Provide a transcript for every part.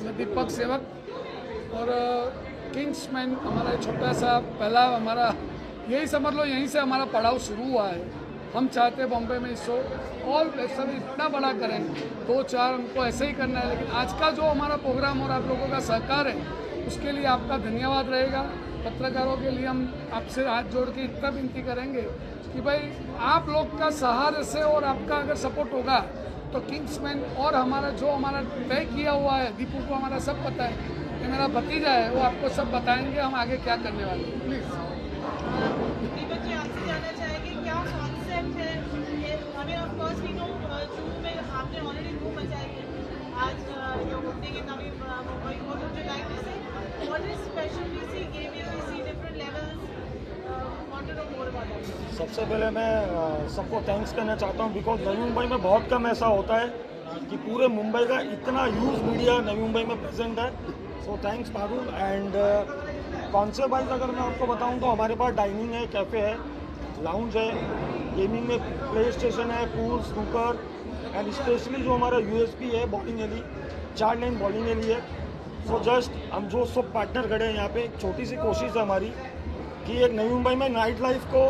मैं दीपक सेवक और किंग्समैन हमारा छोटा सा पहला हमारा यही समझ लो, यहीं से हमारा पड़ाव शुरू हुआ है। हम चाहते हैं बॉम्बे में इस शो और सब इतना बड़ा करें, 2-4 हमको ऐसे ही करना है। लेकिन आज का जो हमारा प्रोग्राम और आप लोगों का सहकार है उसके लिए आपका धन्यवाद रहेगा। पत्रकारों के लिए हम आपसे हाथ जोड़ के इतना विनती करेंगे कि भाई आप लोग का सहारे से और आपका अगर सपोर्ट होगा तो किंग्समैन और हमारा जो हमारा तय किया हुआ है, दीपू को हमारा सब पता है, ये मेरा भतीजा है, वो आपको सब बताएंगे हम आगे क्या करने वाले हैं। प्लीज़ दीपक जी आपसे जानना चाहेंगे क्या कॉन्सेप्ट है ये? हमें of course we know Juhu में आपने ऑलरेडी धूम मचाई है। आज you're opening in Navi Mumbai. What would you like to say? What is special? We see game here, we see different levels. Want to know more about that. सबसे पहले मैं सबको थैंक्स करना चाहता हूँ बिकॉज नवी मुंबई में बहुत कम ऐसा होता है कि पूरे मुंबई का इतना ह्यूज मीडिया नवी मुंबई में प्रेजेंट है। So thanks Parul. And concept wise अगर मैं आपको बताऊँ तो हमारे पास डाइनिंग है, कैफ़े है, लाउंज है, गेमिंग में प्ले स्टेशन है, पूल, स्नूकर एंड स्पेशली जो हमारा यूएसपी है बॉलिंग एली, 4 लेन बॉलिंग एली है। सो जस्ट हम जो सब पार्टनर खड़े हैं यहाँ पे, एक छोटी सी कोशिश है हमारी कि एक नवी मुंबई में नाइट लाइफ को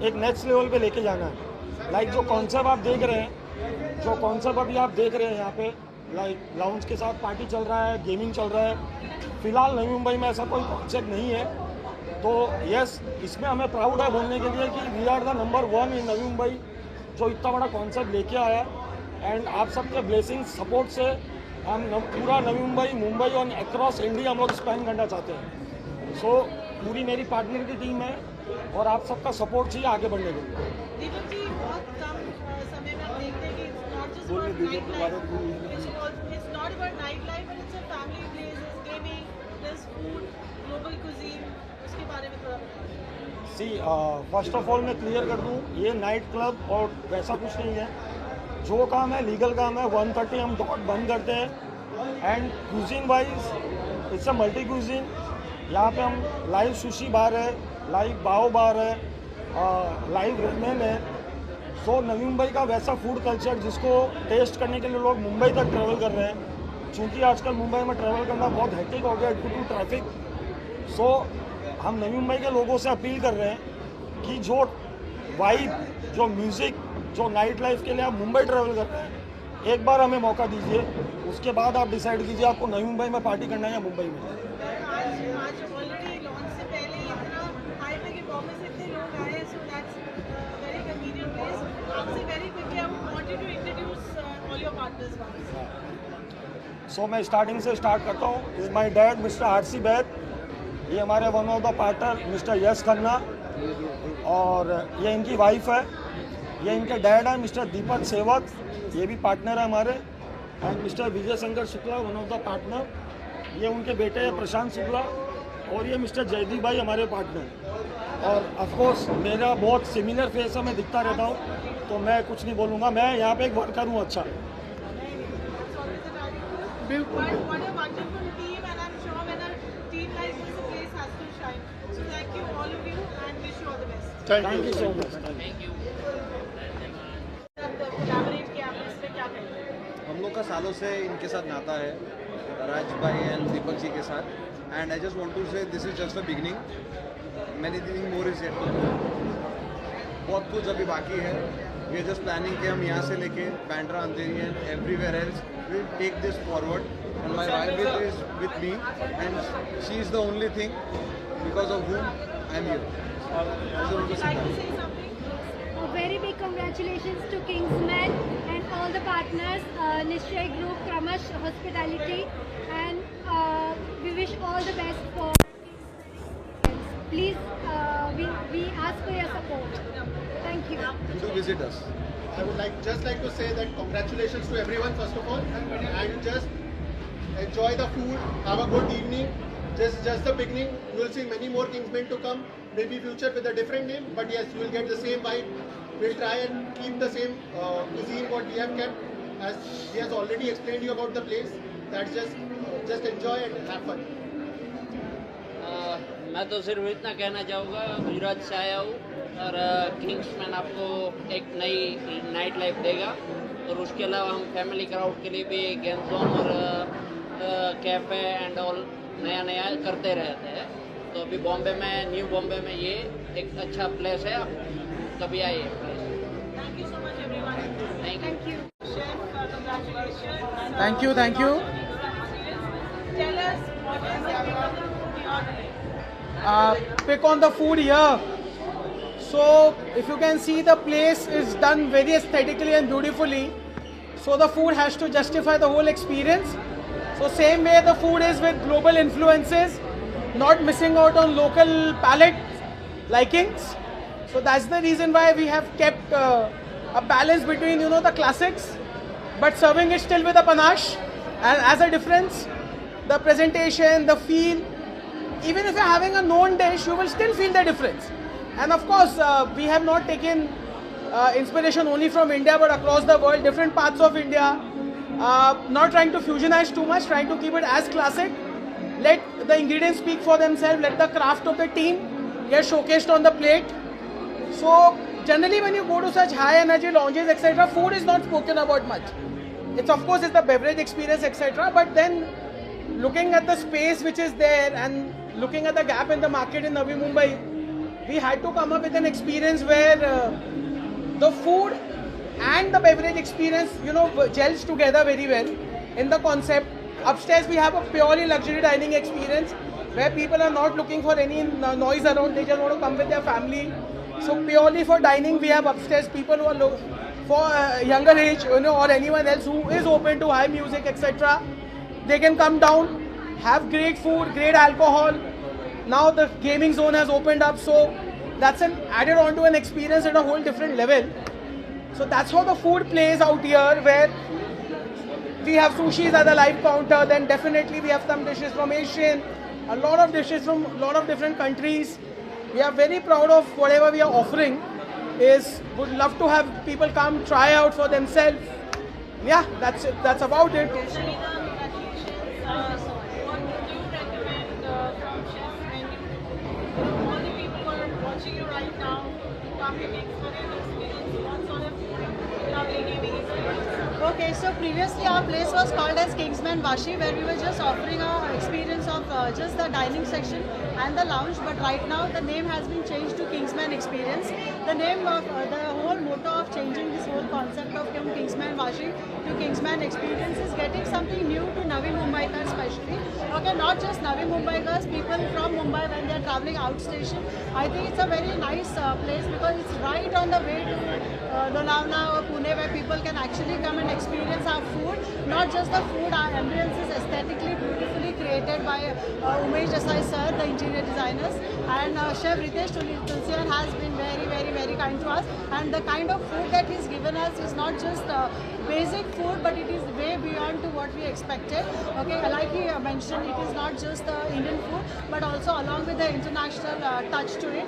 एक नेक्स्ट लेवल पे लेके जाना है। लाइक जो कॉन्सेप्ट आप देख रहे हैं, जो कॉन्सेप्ट अभी आप देख रहे हैं यहाँ पे, लाइक लाउंज के साथ पार्टी चल रहा है, गेमिंग चल रहा है। फिलहाल नवी मुंबई में ऐसा कोई कॉन्सेप्ट नहीं है। तो यस, इसमें हमें प्राउड है बोलने के लिए कि वी आर द नंबर 1 इन नवी मुंबई जो इतना बड़ा कॉन्सेप्ट लेके आया। एंड आप सबके ब्लेसिंग सपोर्ट से हम पूरा नवी मुंबई और अक्रॉस इंडिया हम लोग स्पेंड करना चाहते हैं। सो पूरी मेरी पार्टनर की टीम है और आप सबका सपोर्ट चाहिए आगे बढ़ने के लिए। दीपक जी बहुत कम समय में हम देखते हैं कि it's not about night life but it's a family place, there's gaming, there's food, global cuisine. उसके बारे में थोड़ा बताइए। सी फर्स्ट ऑफ ऑल मैं क्लियर कर दूँ, ये नाइट क्लब और वैसा कुछ नहीं है। जो काम है लीगल काम है, 1:30 हम डॉट बंद करते हैं। And cuisine wise it's a multi cuisine. यहाँ पे हम लाइव सुशी बार है, लाइव बाओ बार है, लाइव रेमेन है। सो नवी मुंबई का वैसा फूड कल्चर जिसको टेस्ट करने के लिए लोग मुंबई तक ट्रैवल कर रहे हैं। चूँकि आजकल मुंबई में ट्रैवल करना बहुत हेक्टिक हो गया ड्यू टू ट्रैफिक। सो हम नवी मुंबई के लोगों से अपील कर रहे हैं कि जो वाइब, जो म्यूज़िक, जो नाइट लाइफ के लिए आप मुंबई ट्रैवल कर रहे हैं, एक बार हमें मौका दीजिए, उसके बाद आप डिसाइड कीजिए आपको नवी मुंबई में पार्टी करना है या मुंबई में। आज ऑलरेडी लॉन्च से पहले ही इतना हाइप है कि बॉम्बे से इतने लोग आए हैं, so that's very convenient place. आपसे very quickly I want you to introduce all your partners once. So मैं स्टार्टिंग से स्टार्ट करता हूँ। Is my dad mister R C Baid, ये हमारे one of the partner mister Yash Khanna, और ये इनकी वाइफ है। ये इनके डैड है मिस्टर दीपक सेवक, ये भी पार्टनर है हमारे। And mister Vijay Shankar Shukla, one of the partner, ये उनके बेटे हैं प्रशांत शुक्ला। और ये मिस्टर जयदीप भाई हमारे पार्टनर। और ऑफकोर्स मेरा बहुत सिमिलर फेस है, मैं दिखता रहता हूँ, तो मैं कुछ नहीं बोलूँगा। मैं यहाँ पे एक वर्कर हूँ। अच्छा बिल्कुल। What a wonderful team, and I'm sure when a team like this, the place has to shine. So thank you all of you and wish you all the best. Thank you so much. Collaborate किया आपने, इसमें क्या कहेंगे? हम लोग का सालों से इनके साथ नाता है, राज भाई एंड दीपक जी के साथ। And I just want to say this is just the beginning, many thing more is yet to. बहुत कुछ अभी बाकी है। वी आर जस्ट प्लानिंग कि हम यहाँ से लेके Bandra, Andheri and everywhere else will take this forward. And my wife is with me and she is the only thing because of whom I am here. Would you like to say something? A very big congratulations to Kingsman and all the partners, Nishay Group, Kramash Hospitality, and we wish all the best for Kingsman. Please, we ask for your support. Thank you. To visit us. I would just like to say that congratulations to everyone first of all, and just enjoy the food, have a good evening. Just the beginning. You will see many more Kingsmen to come. Maybe future with a different name, but yes, you will get the same vibe. We'll try and keep the same cuisine what we have kept. As he has already explained you about the place. That's just enjoy and have fun. मैं तो सिर्फ इतना कहना चाहूँगा, गुजरात से आया हूँ और किंग्समैन आपको एक नई नाइट लाइफ देगा। और उसके अलावा हम फैमिली क्राउड के लिए भी गेम जोन और कैफ़े एंड ऑल नया नया करते रहते हैं। तो अभी बॉम्बे में, न्यू बॉम्बे में ये एक अच्छा प्लेस है, आप कभी आइए place. Thank you so much, everyone. Thank you. Chef, congratulations. Thank you, thank you. Tell us what is the pick of the food you're doing. Pick on the food here. So if you can see, the place is done very aesthetically and beautifully. So the food has to justify the whole experience. So same way the food is with global influences, not missing out on local palate likings. So that's the reason why we have kept a balance between, you know, the classics, but serving it still with a panache. And as a difference, the presentation, the feel, even if you're having a known dish, you will still feel the difference. And of course, we have not taken inspiration only from India, but across the world, different parts of India. Not trying to fusionize too much, trying to keep it as classic. Let the ingredients speak for themselves, let the craft of the team get showcased on the plate. So generally when you go to such high energy lounges, etc., food is not spoken about much. It's of course it's the beverage experience, etc., but then looking at the space which is there and looking at the gap in the market in Navi Mumbai, we had to come up with an experience where the food and the beverage experience, you know, gels together very well in the concept. Upstairs we have a purely luxury dining experience where people are not looking for any noise around, they just want to come with their family. So purely for dining we have upstairs people who are for younger age, you know, or anyone else who is open to high music, etc. They can come down, have great food, great alcohol. Now the gaming zone has opened up, so that's an added on to an experience at a whole different level. So that's how the food plays out here, where we have sushis at the live counter, then definitely we have some dishes from Asian, a lot of dishes from a lot of different countries. We are very proud of whatever we are offering. Would love to have people come try out for themselves. Yeah, that's it. That's about it. Sharina, congratulations. What would you recommend from chef menu? All the people who are watching you right now to come and experience what sort of lovely gaming experience? Okay, so previously our place was called as Kingsman Vashi, where we were just offering our experience of just the dining section and the lounge, but right now the name has been changed to Kingsman Experience. The name of the whole motto of changing this whole concept of Kingsman Vashi to Kingsman Experience is getting something new to Navi Mumbaikars especially. Okay, not just Navi Mumbaikars, people from Mumbai when they are traveling out station. I think it's a very nice place because it's right on the way to Lonavala or Pune, where people can actually come and experience our food. Not just the food, our ambience is aesthetically beautifully created by Umesh Desai sir, the interior designers, and Chef Ritesh Tulsian has been very kind to us. And the kind of food that he's given us is not just basic food, but it is way beyond to what we expected. Okay, like he mentioned, it is not just Indian food, but also along with the international touch to it.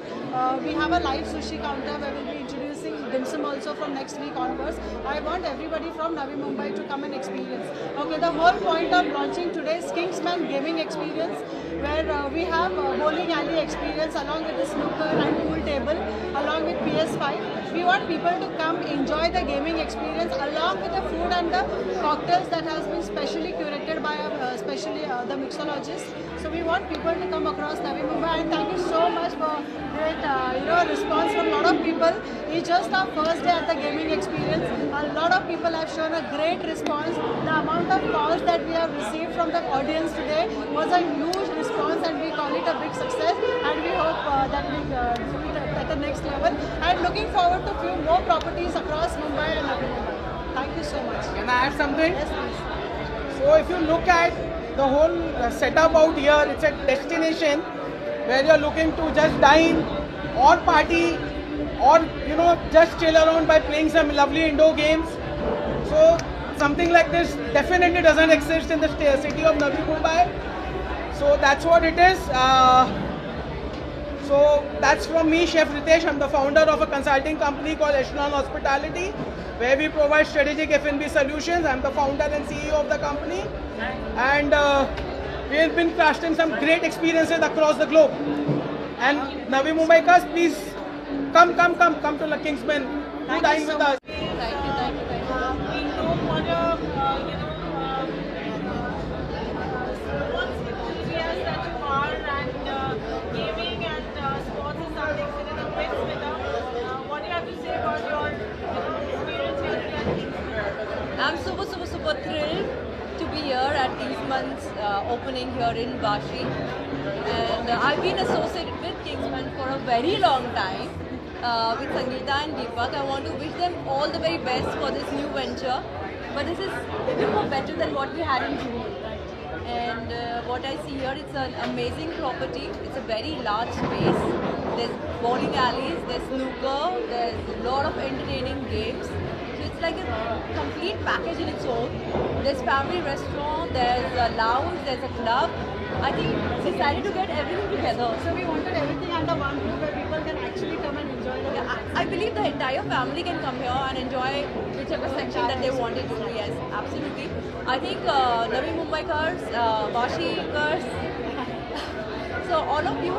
We have a live sushi counter where we'll be introducing dim sum also from next week onwards. I want everybody from Navi Mumbai to come and experience. Okay, the whole point of launching today's Kingsman Gaming Experience, where we have bowling alley experience along with the snooker and pool table, along with PS5. We want people to come enjoy the gaming experience along with the food and the cocktails that has been specially curated by especially the mixologists. So we want people to come across Navi Mumbai, and thank you so much for great response from a lot of people. It's just our first day at the gaming experience. A lot of people have shown a great response. The amount of calls that we have received from the audience today was a huge response, and we call it a big success, and we hope that we do it at the next level, and looking forward to few more properties across Mumbai and Navi Mumbai. Thank you so much. Can I add something? Yes, please. So if you look at the whole setup out here, it's a destination where you're looking to just dine or party or, you know, just chill around by playing some lovely indoor games. So something like this definitely doesn't exist in the city of Navi Mumbai. So that's what it is. So that's from me, Chef Ritesh. I'm the founder of a consulting company called Echelon Hospitality, where we provide strategic F&B solutions. I'm the founder and CEO of the company, and we have been crafting some great experiences across the globe. And Navi Mumbaikars, please come to the Kingsman to dine with us. Thank you. We know what a months opening here in Vashi, and I've been associated with Kingsman for a very long time with Sangeeta and Deepak. I want to wish them all the very best for this new venture, but this is even more better than what we had in June. And what I see here, it's an amazing property. It's a very large space. There's bowling alleys, there's snooker, there's a lot of entertaining games. So it's like a complete package in its own. There's family restaurant, there's a lounge, there's a club. I think we decided to get everything together. So we wanted everything under one roof where people can actually come and enjoy the I believe the entire family can come here and enjoy whichever section that they wanted to. Yes, absolutely. I think Navi Mumbaikars, Vashikars, so all of you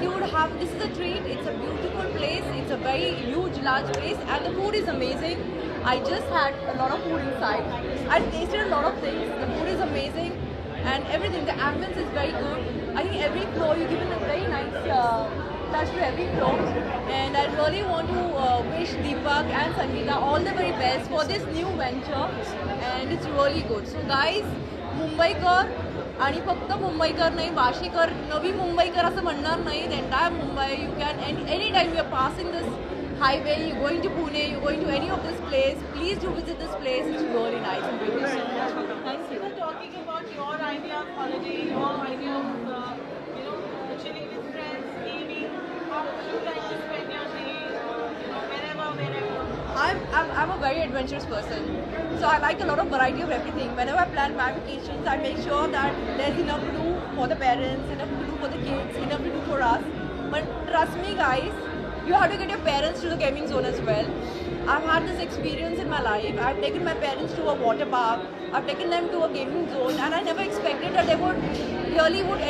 you would have, this is a treat. It's a beautiful place. It's a very huge, large place, and the food is amazing. I just had a lot of food inside. I tasted a lot of things. The food is amazing, and everything. The ambience is very good. I think every floor you given a very nice touch to every floor, and I really want to wish Deepak and Sangeeta all the very best for this new venture, and it's really good. So guys, Mumbaikar आणि फक्त मुंबईकर नाही, वाशीकर, नवी मुंबईकर असं म्हणणार नाही. The entire Mumbai, you can any time you are passing this highway, you're going to Pune, you're going to any of this place, please do visit this place. It's really nice and beautiful. Thanks for talking about your idea of holiday, your idea of chilling with friends, gaming. How would you like to spend your day? Wherever. I'm a very adventurous person, so I like a lot of variety of everything. Whenever I plan my vacations, I make sure that there's enough to do for the parents, enough to do for the kids, enough to do for us. But trust me guys, you have to get your parents to the gaming zone as well. I've had this experience in my life. I've taken my parents to a water park. I've taken them to a gaming zone, and I never expected that they would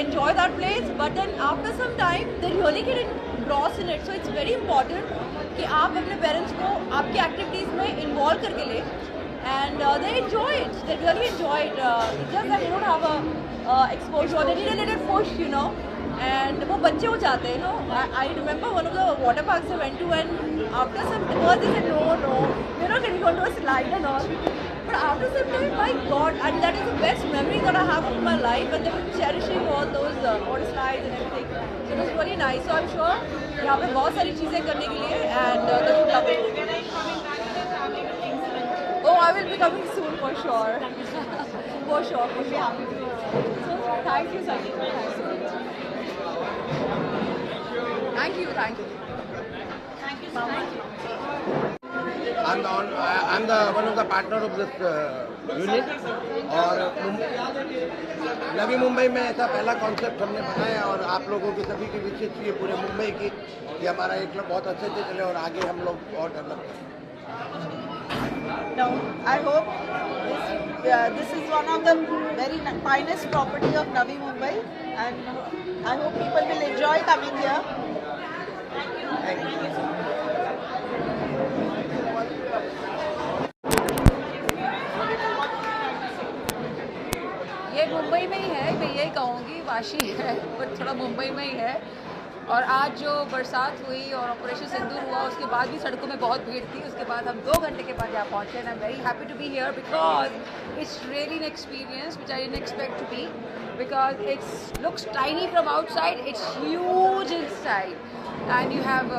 enjoy that place. But then after some time, they really get engrossed in it. So it's very important कि आप अपने parents को आपकी activities में involve करके ले, and they enjoy it. They really enjoy it. It's just that they don't have a exposure. They need a little push, And वो बच्चे हो जाते हैं, I remember one of the water parks I went to, and after some first they said no, we're not going to go to a slide and all. But after some time, my God, and that is the best memory that I have of my life, and they were cherishing all those water slides and everything. So it was really nice. So I'm sure यहाँ पे बहुत सारी चीजें करने के लिए, and they should love it. When are you coming back to the family with Kingsman? Oh, I will be coming soon for sure. For sure. So thank you, Sangeeta. Thank you. Thank you so much. I'm one of the partner of this unit, और नवी मुंबई में ऐसा पहला concept हमने बनाया, और आप लोगों की सभी की विशेष चाहिए पूरे मुंबई की कि हमारा एक क्लब बहुत अच्छे से चले और आगे हम लोग और डेवलप करें. No, I hope this is one of the very finest property of Navi Mumbai, and I hope people will enjoy coming here. Thank you. ये मुंबई में ही है, मैं यही कहूँगी. वाशी है पर थोड़ा मुंबई में ही है. और आज जो बरसात हुई और ऑपरेशन सिंदूर हुआ, उसके बाद भी सड़कों में बहुत भीड़ थी. उसके बाद हम 2 घंटे के बाद यहाँ पहुँचे, and I am very happy to be here because it's really an experience which I didn't expect to be, because it looks tiny from outside, it's huge inside, and you have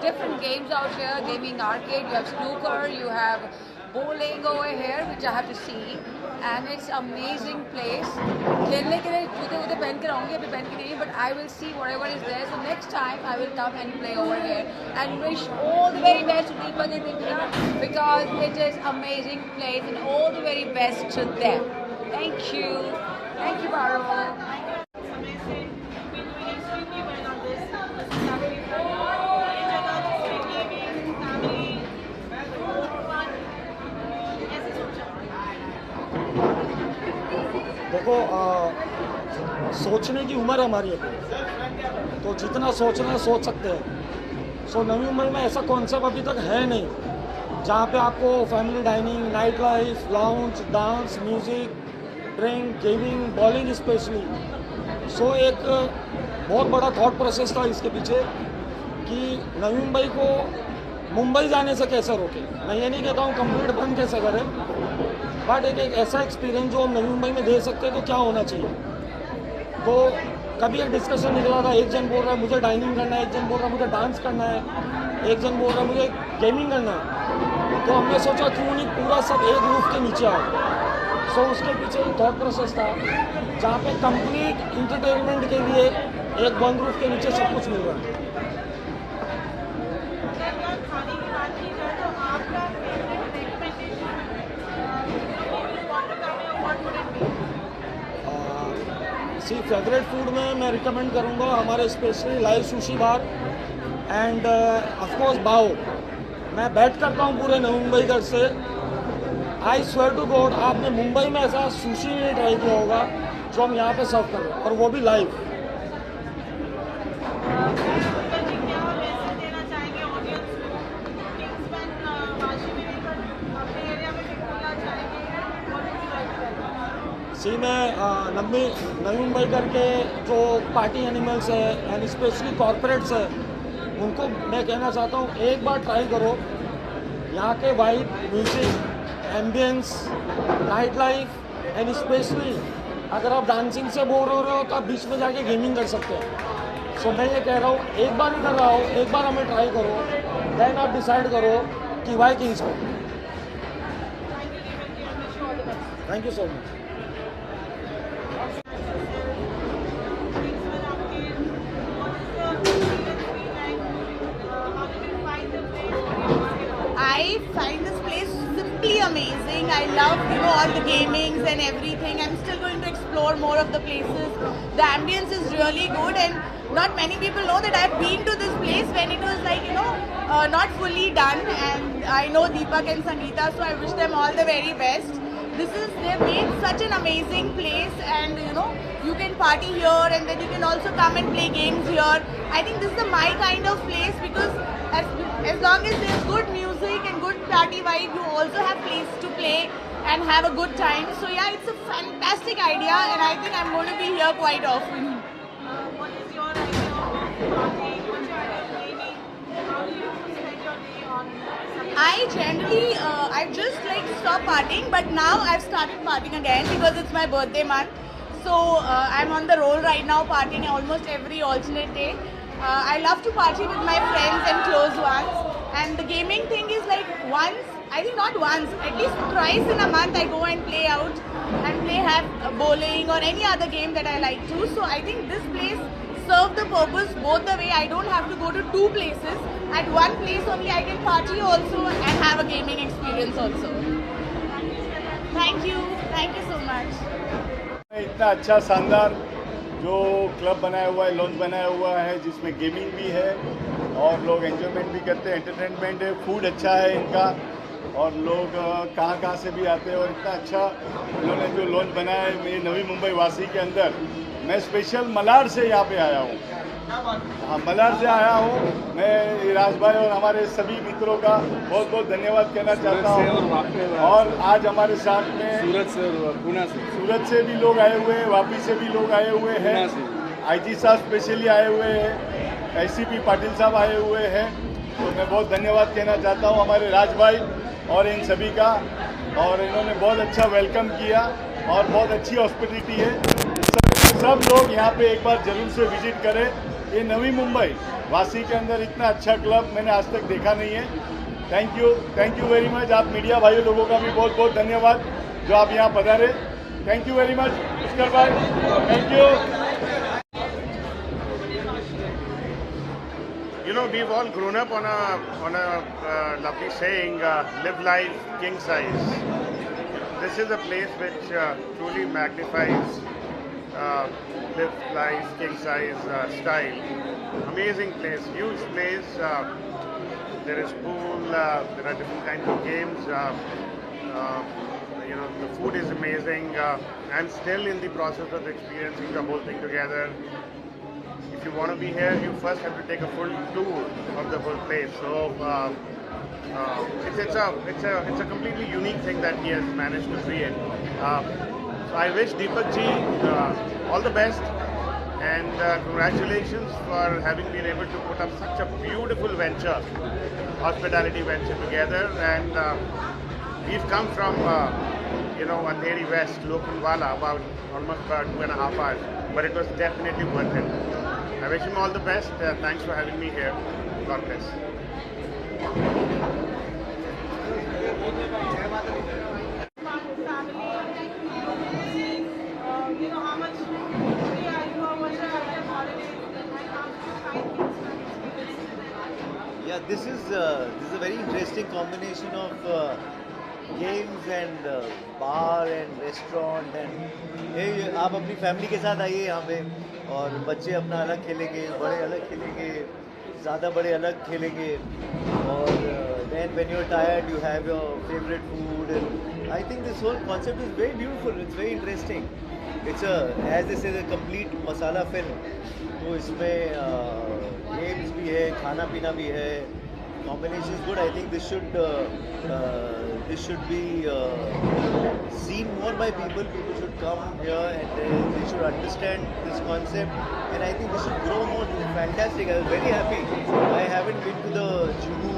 different games out here, gaming arcade, you have snooker, you have bowling over here, which I have to see, and it's amazing place. खेलने के लिए जूते पहन के रहूँगी, अभी पहन के नहीं, but I will see whatever is there. So next time I will come and play over here, and wish all the very best to Deepak and Deepika, because it is amazing place, and all the very best to them. Thank you. Thank you, Baro. It's amazing. You've been doing extremely well on this. This is family friendly. ये जगह जिसमें gaming, family, fun. कैसे सोचा? देखो, सोचने की उम्र हमारी है, तो जितना सोचना है सोच सकते हैं. सो नवी मुंबई में ऐसा कॉन्सेप्ट अभी तक है नहीं जहाँ पे आपको family dining, night life, lounge, dance, music, drink, gaming, bowling specially. So एक बहुत बड़ा थॉट प्रोसेस था इसके पीछे कि नवी मुंबई को मुंबई जाने से कैसे रोके. मैं ये नहीं कहता हूँ कंप्लीट बंद कैसे करें, बट एक ऐसा एक्सपीरियंस जो हम नवी मुंबई में दे सकते हैं तो क्या होना चाहिए। तो कभी एक डिस्कशन निकला था, एक जन बोल रहा है मुझे डाइनिंग करना है, एक जन बोल रहा है मुझे डांस करना है, एक जन बोल रहा है मुझे गेमिंग करना है। तो हमने सोचा क्यों नहीं पूरा सब एक रूफ के नीचे आओ। सो उसके पीछे एक थॉट प्रोसेस था जहाँ पे कंप्लीट इंटरटेनमेंट के लिए एक वन रूफ के नीचे सब कुछ मिल रहा है। खाने की बात की जाए तो आपका फेवरेट रिकमेंडेशन सी फेवरेट फूड में मैं रिकमेंड करूँगा हमारे specially live sushi bar and of course बाओ। मैं बैट करता हूँ पूरे नवी मुंबई घर से। आई स्वेयर टू गॉड आपने मुंबई में ऐसा सुशी नहीं ट्राई किया होगा जो हम यहाँ पे सर्व कर रहे हैं, और वो भी लाइव। सी मैं नवी मुंबई करके जो पार्टी एनिमल्स है एंड स्पेशली कॉर्पोरेट्स है उनको मैं कहना चाहता हूँ एक बार ट्राई करो। यहाँ के vibe, music, ambience, night life and specially अगर आप डांसिंग से बोर हो रहे हो तो आप बीच में जाके गेमिंग कर सकते हैं। सो मैं ये कह रहा हूँ एक बार ही कर रहा हूँ, एक बार हमें ट्राई करो, देन आप डिसाइड करो कि why Kingsman. Thank you so much. I find this place simply amazing. I love, all the gamings and everything. I'm still going to explore more of the places. The ambience is really good, and not many people know that I've been to this place when it was like, not fully done. And I know Deepak and Sangeeta, so I wish them all the very best. They've made such an amazing place, and you can party here, and then you can also come and play games here. I think this is my kind of place, because as long as there's good music and good party vibe, you also have place to play and have a good time. So yeah, it's a fantastic idea, and I think I'm going to be here quite often. What is your idea of partying? What's your idea of gaming? How do you spend your day on something? I generally, I've just stopped partying, but now I've started partying again because it's my birthday month. So I'm on the roll right now, partying almost every alternate day. I love to party with my friends and close ones, and the gaming thing is not once, at least twice in a month I go and play out and have bowling or any other game that I like to. So I think this place serves the purpose both the way. I don't have to go to two places. At one place only I can party also and have a gaming experience also. Thank you so much. इतना अच्छा शानदार जो club बनाया हुआ है, launch बनाया हुआ है, जिसमें गेमिंग भी है और लोग एंजॉयमेंट भी करते हैं, एंटरटेनमेंट है, फूड अच्छा है इनका, और लोग कहाँ से भी आते हैं। और इतना अच्छा इन्होंने जो लॉन्च बनाया है मेरी नवी मुंबई वासी के अंदर। मैं स्पेशल मलाड से यहाँ पे आया हूँ, हाँ मलाड से आया हूँ। मैं राज भाई और हमारे सभी मित्रों का बहुत बहुत धन्यवाद कहना चाहता हूँ। और आज हमारे साथ में सूरत से भी लोग आए हुए हैं, वापी से भी लोग आए हुए हैं, IG साहब स्पेशली आए हुए हैं, SCP पाटिल साहब आए हुए हैं। तो मैं बहुत धन्यवाद कहना चाहता हूँ हमारे राज भाई और इन सभी का। और इन्होंने बहुत अच्छा वेलकम किया और बहुत अच्छी हॉस्पिटलिटी है। सब लोग यहाँ पे एक बार जरूर से विजिट करें। ये नवी मुंबई वासी के अंदर इतना अच्छा क्लब मैंने आज तक देखा नहीं है। Thank you very much. आप मीडिया भाइयों लोगों का भी बहुत बहुत धन्यवाद जो आप यहाँ पधारे। Thank you very much Pushkar भाई, thank you. We've all grown up on a lovely saying, live life king size. This is a place which truly magnifies live life king size style. Amazing place, huge place. There is pool, there are different kinds of games. The food is amazing. I'm still in the process of experiencing the whole thing together. If you want to be here, you first have to take a full tour of the whole place. So it's a completely unique thing that he has managed to create. So I wish Deepak ji all the best, and congratulations for having been able to put up such a beautiful venture, hospitality venture together. And we've come from Andheri West, local wala, almost about 2.5 hours. But it was definitely worth it. I wish him all the best. Thanks for having me here. God bless. How much free are you or what's your holiday and how did you find Kingsman? Yeah, this is a very interesting combination of games and bar and restaurant and ये आप अपनी family के साथ आइए यहाँ पे और बच्चे अपना अलग खेलेंगे, बड़े अलग खेलेंगे, ज़्यादा बड़े अलग खेलेंगे और then when you're tired you have your favorite food and I think this whole concept is very beautiful, it's very interesting. It's as this is a complete masala film. तो इसमें games भी है, खाना पीना भी है, combination is good. I think this should be seen more by people. People should come here and they should understand this concept. And I think this should grow more. This is fantastic. I was very happy. I haven't been to the Juhu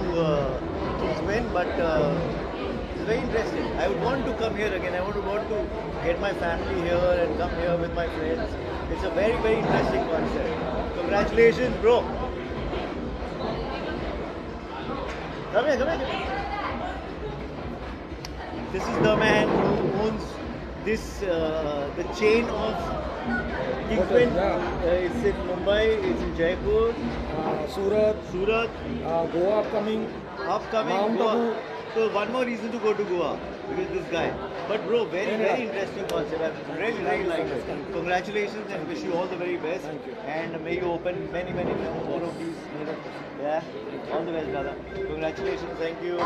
Kingsman, but it's very interesting. I would want to come here again. I would want to get my family here and come here with my friends. It's a very, very interesting concept. Congratulations, bro. Come here. This is the man who owns this, the chain of Kingsman. It's in Mumbai, it's in Jaipur, Surat, Goa upcoming. Goa. So one more reason to go to Goa because this guy. But bro, very interesting concept. I really like it. Congratulations and wish you all the very best. Thank you. And may you open many more of these. Yeah. All the best, brother. Congratulations. Thank you.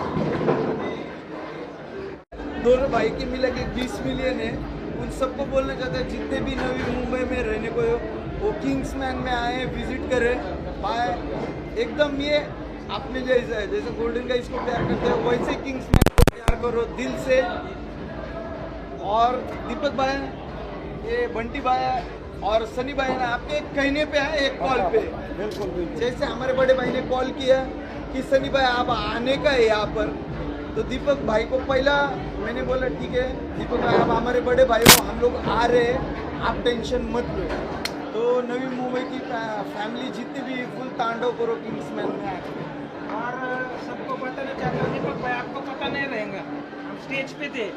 दोनों भाई की मिला के 20 million है। उन सबको बोलना चाहते हैं जितने भी नवी मुंबई में रहने को हो वो किंग्समैन में आए, विजिट करें, पाए एकदम ये अपने जैसा है, जैसे गोल्डन का इसको प्यार करते हो वैसे किंग्समैन को प्यार करो दिल से। और दीपक भाई, ये बंटी भाई और सनी भाई ने आपके एक कहने पे है, एक कॉल पे, बिल्कुल जैसे हमारे बड़े भाई ने कॉल किया कि सनी भाई आप आने का है यहाँ पर, तो दीपक भाई को पहला मैंने बोला ठीक है दीपक भाई आप हमारे बड़े भाई हो, हम लोग आ रहे हैं, आप टेंशन मत लो। तो नवी मुंबई की फैमिली जितनी भी फुल तांडव करो किंग्समैन में आके। और सबको बताना चाहता हूँ दीपक भाई आपको पता नहीं रहेगा, हम स्टेज पे थे।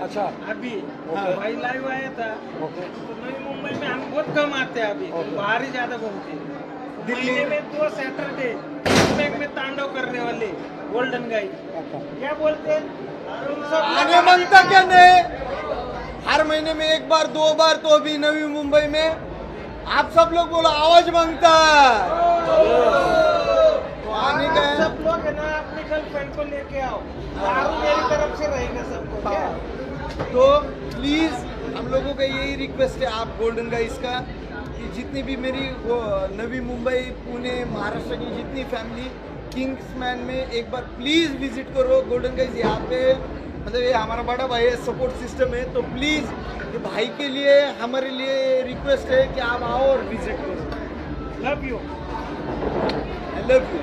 अच्छा अभी भाई लाइव आया था। तो नई मुंबई में हम बहुत कम आते हैं, अभी बाहर ही ज्यादा घूमते हैं। दिल्ली में 2 सैटरडे में तांडव करने वाले गोल्डन गाई क्या बोलते हैं, आने मनता क्या नहीं, हर महीने में 1 बार 2 बार तो अभी नवी मुंबई में आप सब लोग बोलो आवाज मांगता तो आने का है। सब लोग है ना अपनी गर्लफ्रेंड को लेके आओ, मेरी तरफ से रहेगा सबको। तो प्लीज हम लोगों का यही रिक्वेस्ट है आप गोल्डन गाइस का कि जितनी भी मेरी वो नवी मुंबई पुणे महाराष्ट्र की जितनी फैमिली किंग्समैन में एक बार प्लीज विजिट करो। गोल्डन गाइस यहाँ पे मतलब ये हमारा बड़ा भाई है, सपोर्ट सिस्टम है, तो प्लीज ये भाई के लिए हमारे लिए रिक्वेस्ट है कि आप आओ और विजिट करो। Love you, I love you.